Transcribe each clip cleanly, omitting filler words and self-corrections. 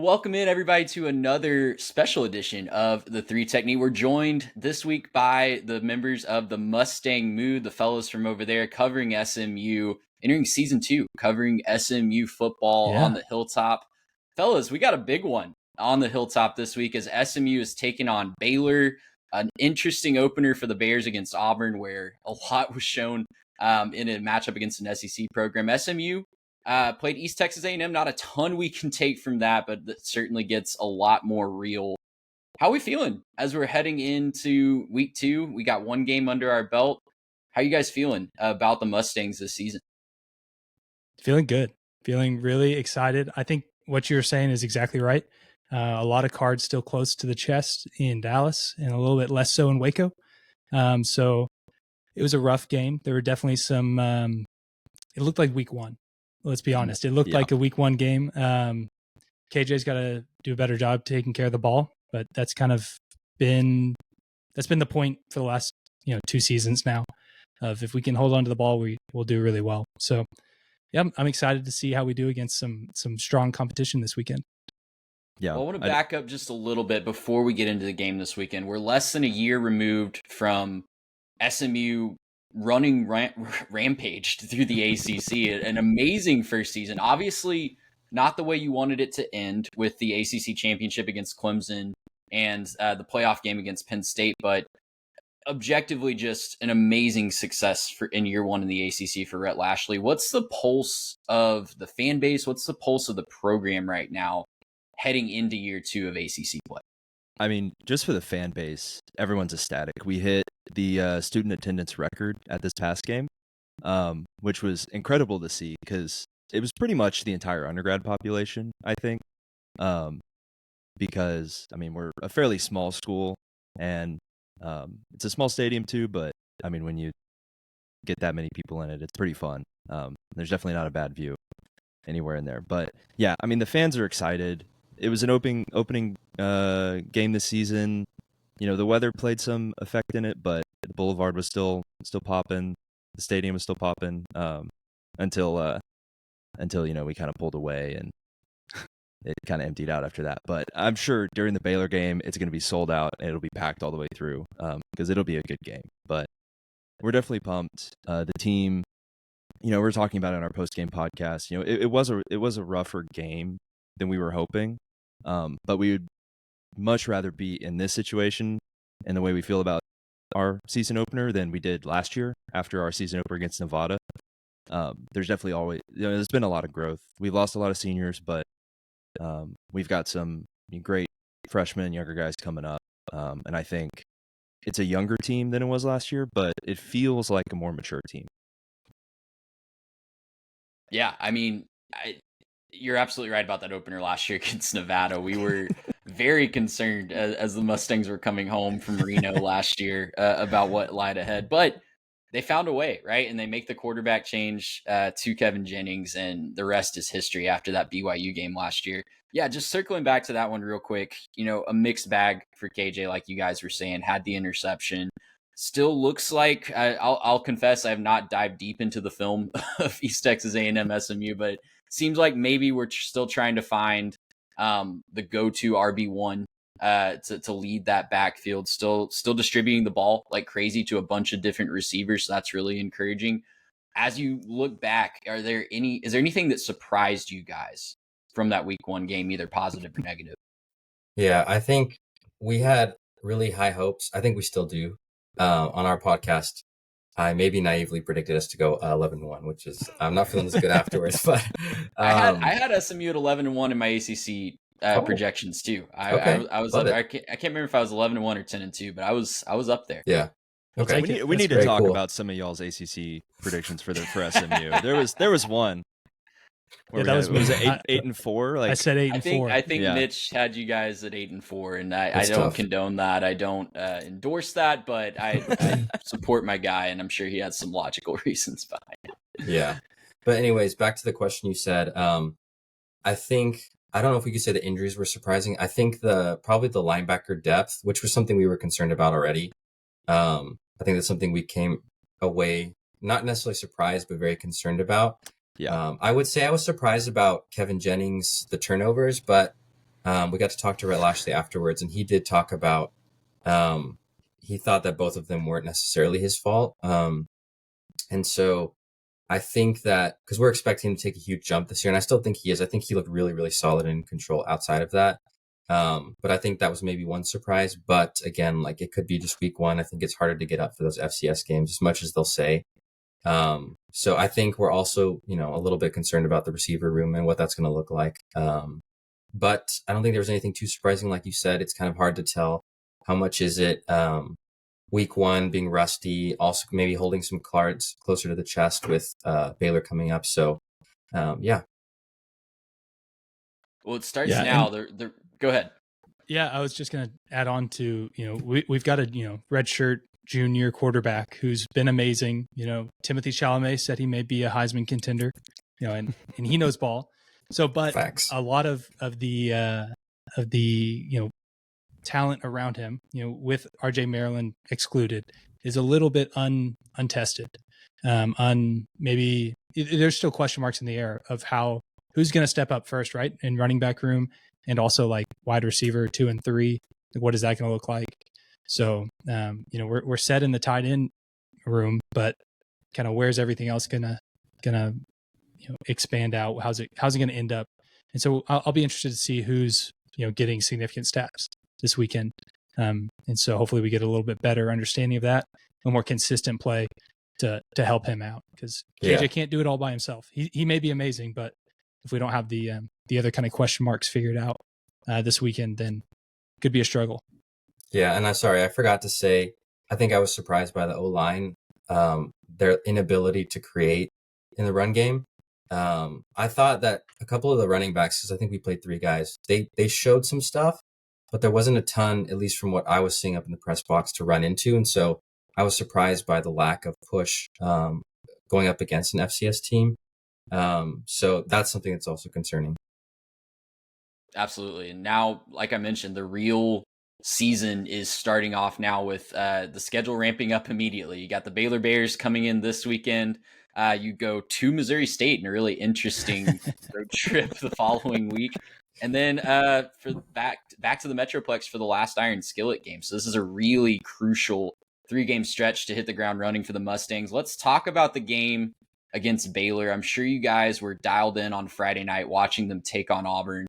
Welcome in everybody to another special edition of the Three Technique. We're joined this week by the members of the Mustang Mood, the fellows from over there covering SMU, entering season 2, covering SMU football on the Hilltop. Fellas, we got a big one on the Hilltop this week as SMU is taking on Baylor. An interesting opener for the Bears against Auburn, where a lot was shown in a matchup against an SEC program. SMU played East Texas A&M. Not a ton we can take from that, but that certainly gets a lot more real. How are we feeling as we're heading into week 2? We got one game under our belt. How are you guys feeling about the Mustangs this season? Feeling good. Feeling really excited. I think what you're saying is exactly right. A lot of cards still close to the chest in Dallas and a little bit less so in Waco. So it was a rough game. There were definitely some, it looked like week 1. Let's be honest. It looked like a week 1 game. KJ's got to do a better job taking care of the ball, but that's kind of been the point for the last 2 seasons now. Of if we can hold on to the ball, we'll do really well. So, yeah, I'm excited to see how we do against some strong competition this weekend. Yeah, well, I want to back up just a little bit before we get into the game this weekend. We're less than a year removed from SMU running rampaged through the ACC. An amazing first season. Obviously, not the way you wanted it to end with the ACC championship against Clemson and the playoff game against Penn State, but objectively just an amazing success in year 1 in the ACC for Rhett Lashley. What's the pulse of the fan base? What's the pulse of the program right now heading into year 2 of ACC play? I mean, just for the fan base, everyone's ecstatic. We hit the student attendance record at this past game, which was incredible to see because it was pretty much the entire undergrad population, I think, because, I mean, we're a fairly small school, and it's a small stadium too, but, I mean, when you get that many people in it, it's pretty fun. There's definitely not a bad view anywhere in there. But, yeah, I mean, the fans are excited. It was an opening game this season. The weather played some effect in it, but the boulevard was still popping. The stadium was still popping until we kind of pulled away and it kind of emptied out after that. But I'm sure during the Baylor game, it's going to be sold out and it'll be packed all the way through because it'll be a good game. But we're definitely pumped. The team, we're talking about it on our post-game podcast. It was a rougher game than we were hoping, but we would much rather be in this situation and the way we feel about our season opener than we did last year after our season opener against Nevada. There's definitely always, there's been a lot of growth. We've lost a lot of seniors, but we've got some great freshmen and younger guys coming up. And I think it's a younger team than it was last year, but it feels like a more mature team. Yeah, I mean, you're absolutely right about that opener last year against Nevada. We were very concerned as the Mustangs were coming home from Reno last year about what lied ahead. But they found a way, right? And they make the quarterback change to Kevin Jennings, and the rest is history after that BYU game last year. Yeah, just circling back to that one real quick, a mixed bag for KJ, like you guys were saying, had the interception. Still looks like, I'll confess, I have not dived deep into the film of East Texas A&M SMU, but seems like maybe we're still trying to find the go-to RB1 to lead that backfield. Still distributing the ball like crazy to a bunch of different receivers. So that's really encouraging. As you look back, is there anything that surprised you guys from that week 1 game, either positive or negative? Yeah, I think we had really high hopes. I think we still do. On our podcast, I maybe naively predicted us to go 11-1, which is I'm not feeling as good afterwards. But I had SMU at 11-1 in my ACC projections too. I was up, I can't remember if I was 11-1 or 10-2, but I was up there. Yeah. Okay. We need to talk about some of y'all's ACC predictions for SMU. There was one. Yeah, that was 8-4. Like I said 8-4. I think Mitch had you guys at 8-4, and I don't condone that. I don't endorse that, but I support my guy, and I'm sure he has some logical reasons behind it. Yeah, but anyways, back to the question you said. I don't know if we could say the injuries were surprising. I think probably the linebacker depth, which was something we were concerned about already. I think that's something we came away not necessarily surprised, but very concerned about. Yeah, I would say I was surprised about Kevin Jennings, the turnovers, but We got to talk to Rhett Lashley afterwards, and he did talk about he thought that both of them weren't necessarily his fault. And so I think that because we're expecting him to take a huge jump this year, and I still think he is. I think he looked really, really solid in control outside of that. But I think that was maybe one surprise. But again, like it could be just week one. I think it's harder to get up for those FCS games as much as they'll say. So I think we're also, a little bit concerned about the receiver room and what that's going to look like. But I don't think there was anything too surprising. Like you said, it's kind of hard to tell how much is it week one being rusty, also maybe holding some cards closer to the chest with Baylor coming up. So, yeah. Well, it starts now. Go ahead. Yeah, I was just going to add on to, we've got a, redshirt junior quarterback who's been amazing. Timothy Chalamet said he may be a Heisman contender, and he knows ball. So, but Facts. a lot of the talent around him, with RJ Maryland excluded, is a little bit untested. Maybe there's still question marks in the air of who's going to step up first, right? In running back room, and also like wide receiver 2 and 3. What is that going to look like? So, we're set in the tight end room, but kind of where's everything else gonna expand out? How's it going to end up? And so I'll be interested to see who's getting significant snaps this weekend. And so hopefully we get a little bit better understanding of that, a more consistent play to help him out, because KJ can't do it all by himself. He may be amazing, but if we don't have the other kind of question marks figured out this weekend, then it could be a struggle. Yeah, and I'm sorry, I forgot to say, I think I was surprised by the O-line, their inability to create in the run game. I thought that a couple of the running backs, because I think we played 3 guys, they showed some stuff, but there wasn't a ton, at least from what I was seeing up in the press box, to run into. And so I was surprised by the lack of push going up against an FCS team. So that's something that's also concerning. Absolutely. And now, like I mentioned, the real season is starting off now with the schedule ramping up immediately. You got the Baylor Bears coming in this weekend. You go to Missouri State in a really interesting road trip the following week. And then for back to the Metroplex for the last Iron Skillet game. So this is a really crucial 3-game stretch to hit the ground running for the Mustangs. Let's talk about the game against Baylor. I'm sure you guys were dialed in on Friday night watching them take on Auburn.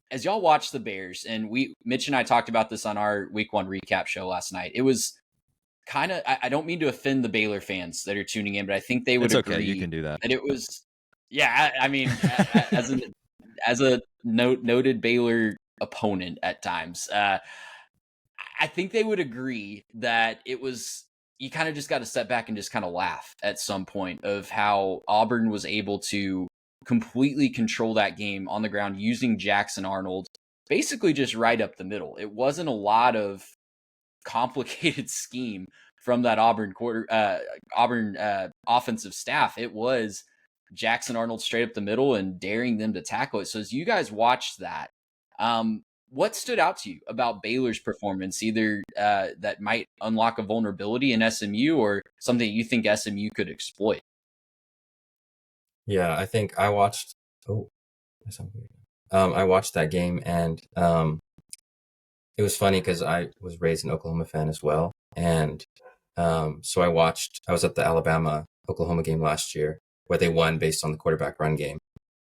As y'all watch the Bears, and Mitch and I talked about this on our week 1 recap show last night, it was kind of, I don't mean to offend the Baylor fans that are tuning in, but I think they would agree. Okay, you can do that. That it was, I mean, as a noted Baylor opponent at times, I think they would agree that it was, you kind of just got to step back and just kind of laugh at some point of how Auburn was able to completely control that game on the ground using Jackson Arnold basically just right up the middle. It wasn't a lot of complicated scheme from that Auburn offensive staff. It was Jackson Arnold straight up the middle and daring them to tackle it. So as you guys watched that, what stood out to you about Baylor's performance, either that might unlock a vulnerability in SMU or something you think SMU could exploit? Yeah, I think I watched. I watched that game, and it was funny because I was raised an Oklahoma fan as well, and so I was at the Alabama-Oklahoma game last year where they won based on the quarterback run game.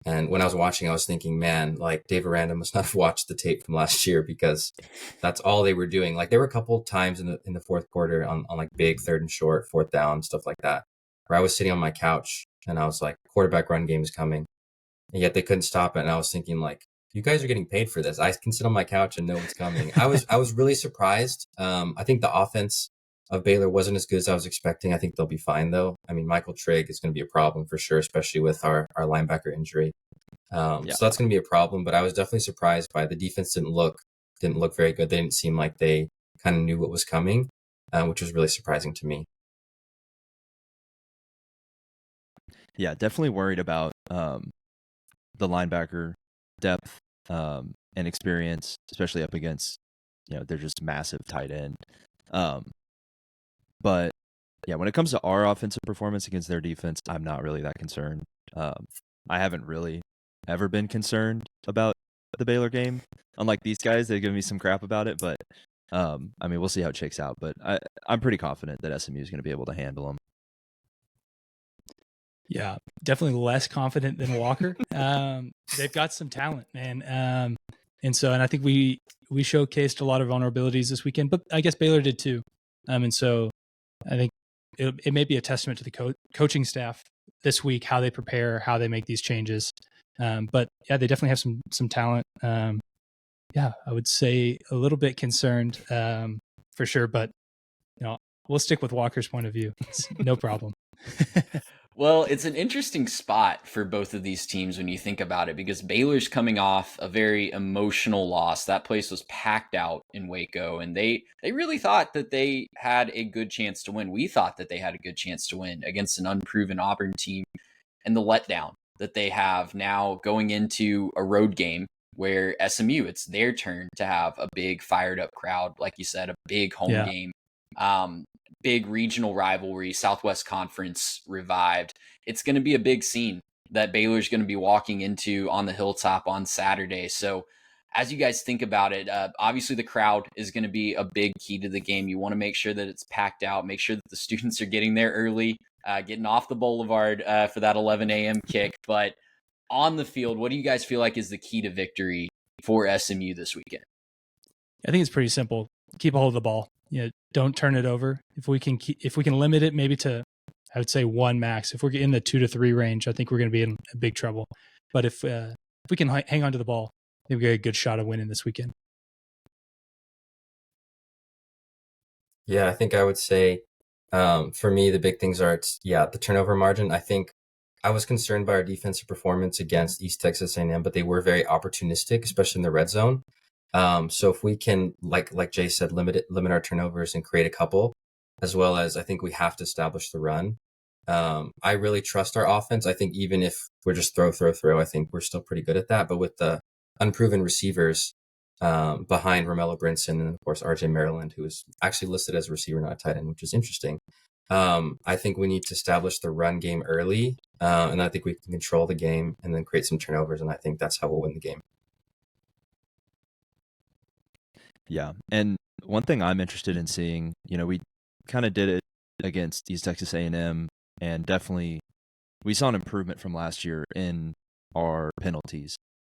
And when I was watching, I was thinking, man, like Dave Aranda must not have watched the tape from last year, because that's all they were doing. Like there were a couple times in the fourth quarter on like big 3rd and short, 4th down, stuff like that, where I was sitting on my couch and I was like, quarterback run game is coming. And yet they couldn't stop it. And I was thinking, like, you guys are getting paid for this. I can sit on my couch and know what's coming. I was really surprised. I think the offense of Baylor wasn't as good as I was expecting. I think they'll be fine though. I mean, Michael Trigg is going to be a problem for sure, especially with our linebacker injury. So that's going to be a problem, but I was definitely surprised by the defense didn't look very good. They didn't seem like they kind of knew what was coming, which was really surprising to me. Yeah, definitely worried about the linebacker depth and experience, especially up against, they're just massive tight end. But yeah, when it comes to our offensive performance against their defense, I'm not really that concerned. I haven't really ever been concerned about the Baylor game. Unlike these guys, they're giving me some crap about it, but I mean, we'll see how it shakes out. But I'm pretty confident that SMU is going to be able to handle them. Yeah, definitely less confident than Walker. They've got some talent, man. And I think we showcased a lot of vulnerabilities this weekend, but I guess Baylor did too. And so I think it may be a testament to the coaching staff this week, how they prepare, how they make these changes. But yeah, they definitely have some talent. Yeah, I would say a little bit concerned for sure, but we'll stick with Walker's point of view. It's no problem. Well, it's an interesting spot for both of these teams when you think about it, because Baylor's coming off a very emotional loss. That place was packed out in Waco, and they really thought that they had a good chance to win. We thought that they had a good chance to win against an unproven Auburn team, and the letdown that they have now going into a road game where SMU, it's their turn to have a big fired up crowd, like you said, a big home game. Big regional rivalry, Southwest Conference revived. It's going to be a big scene that Baylor's going to be walking into on the hilltop on Saturday. So as you guys think about it, obviously the crowd is going to be a big key to the game. You want to make sure that it's packed out, make sure that the students are getting there early, getting off the boulevard for that 11 a.m. kick. But on the field, what do you guys feel like is the key to victory for SMU this weekend? I think it's pretty simple. Keep a hold of the ball. Don't turn it over. If we can limit it maybe to, I would say 1 max. If we're in the 2 to 3 range, I think we're going to be in big trouble. But if we can hang on to the ball, I think we got a good shot of winning this weekend. Yeah, I think I would say for me, the big things are the turnover margin. I think I was concerned by our defensive performance against East Texas A&M, but they were very opportunistic, especially in the red zone. So if we can, like Jay said, limit our turnovers and create a couple, as well as I think we have to establish the run. I really trust our offense. I think even if we're just throw, I think we're still pretty good at that. But with the unproven receivers behind Romello Brinson and of course RJ Maryland, who is actually listed as a receiver, not a tight end, which is interesting. I think we need to establish the run game early, and I think we can control the game and then create some turnovers, and I think that's how we'll win the game. Yeah, and one thing I'm interested in seeing, we kind of did it against East Texas A&M, and definitely we saw an improvement from last year in our penalties.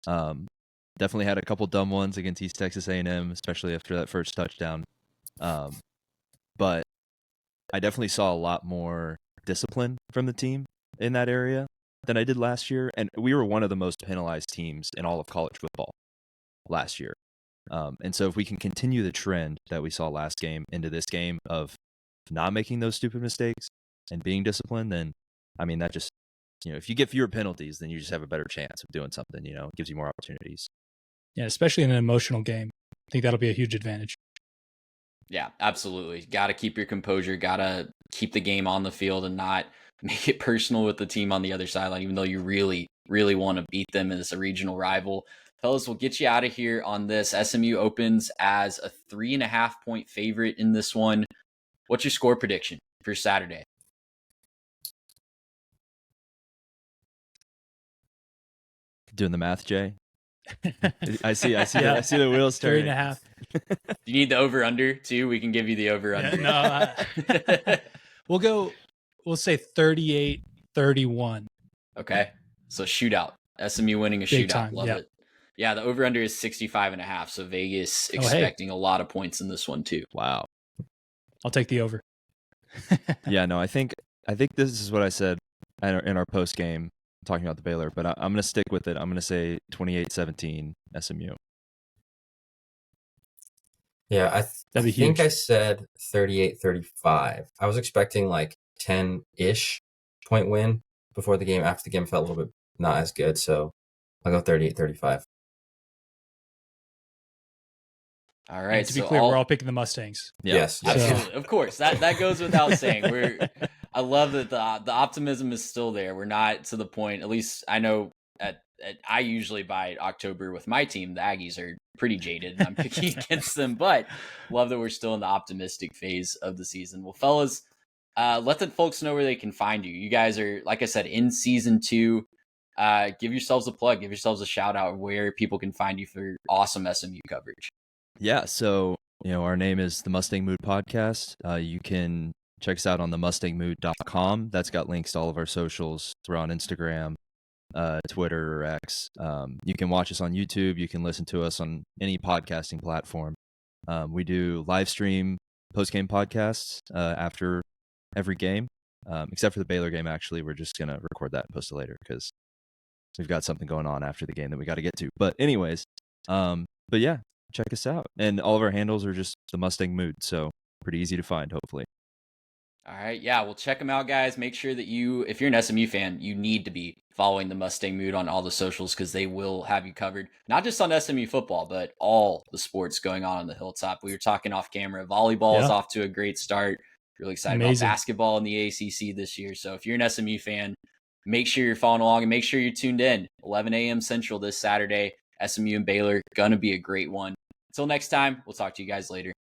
Definitely had a couple dumb ones against East Texas A&M, especially after that first touchdown. But I definitely saw a lot more discipline from the team in that area than I did last year, and we were one of the most penalized teams in all of college football last year. And so if we can continue the trend that we saw last game into this game of not making those stupid mistakes and being disciplined, then, I mean, that just, if you get fewer penalties, then you just have a better chance of doing something, it gives you more opportunities. Yeah, especially in an emotional game. I think that'll be a huge advantage. Yeah, absolutely. Got to keep your composure, got to keep the game on the field and not make it personal with the team on the other sideline, even though you really, really want to beat them as a regional rival. Fellas, we'll get you out of here on this. SMU opens as a 3.5 point favorite in this one. What's your score prediction for Saturday? Doing the math, Jay. I see the wheels turning. 3.5. Do you need the over under too? We can give you the over under. We'll say 38-31. Okay. So shootout. SMU winning a Big shootout. Time. Love it. Yeah, the over under is 65.5. So Vegas expecting a lot of points in this one too. Wow. I'll take the over. Yeah, no, I think this is what I said in our post game talking about the Baylor, but I'm going to stick with it. I'm going to say 28-17 SMU. Yeah, I think I said 38-35. I was expecting like 10-ish point win before the game. After the game, felt a little bit not as good, so I'll go 38-35. All right. To be clear, we're all picking the Mustangs. Yeah. Yes, absolutely. Of course, that goes without saying. I love that the optimism is still there. We're not to the point. At least I know. I usually by October with my team, the Aggies are pretty jaded. I'm picking against them, but love that we're still in the optimistic phase of the season. Well, fellas, let the folks know where they can find you. You guys are, like I said, in season 2. give yourselves a plug, give yourselves a shout out where people can find you for awesome SMU coverage. Yeah, so our name is the Mustang Mood Podcast. You can check us out on the mustangmood.com. That's got links to all of our socials. We're on Instagram, Twitter, or X. You can watch us on YouTube. You can listen to us on any podcasting platform. We do live stream post-game podcasts after every game, except for the Baylor game. Actually, we're just going to record that and post it later because we've got something going on after the game that we got to get to. But anyways, but yeah, check us out. And all of our handles are just the Mustang Mood, so pretty easy to find, hopefully. All right. Yeah. Well, check them out, guys. Make sure that if you're an SMU fan, you need to be following the Mustang Mood on all the socials because they will have you covered, not just on SMU football, but all the sports going on the Hilltop. We were talking off camera. Volleyball is off to a great start. Really excited about basketball in the ACC this year. So if you're an SMU fan, make sure you're following along and make sure you're tuned in. 11 a.m. Central this Saturday. SMU and Baylor, going to be a great one. Until next time, we'll talk to you guys later.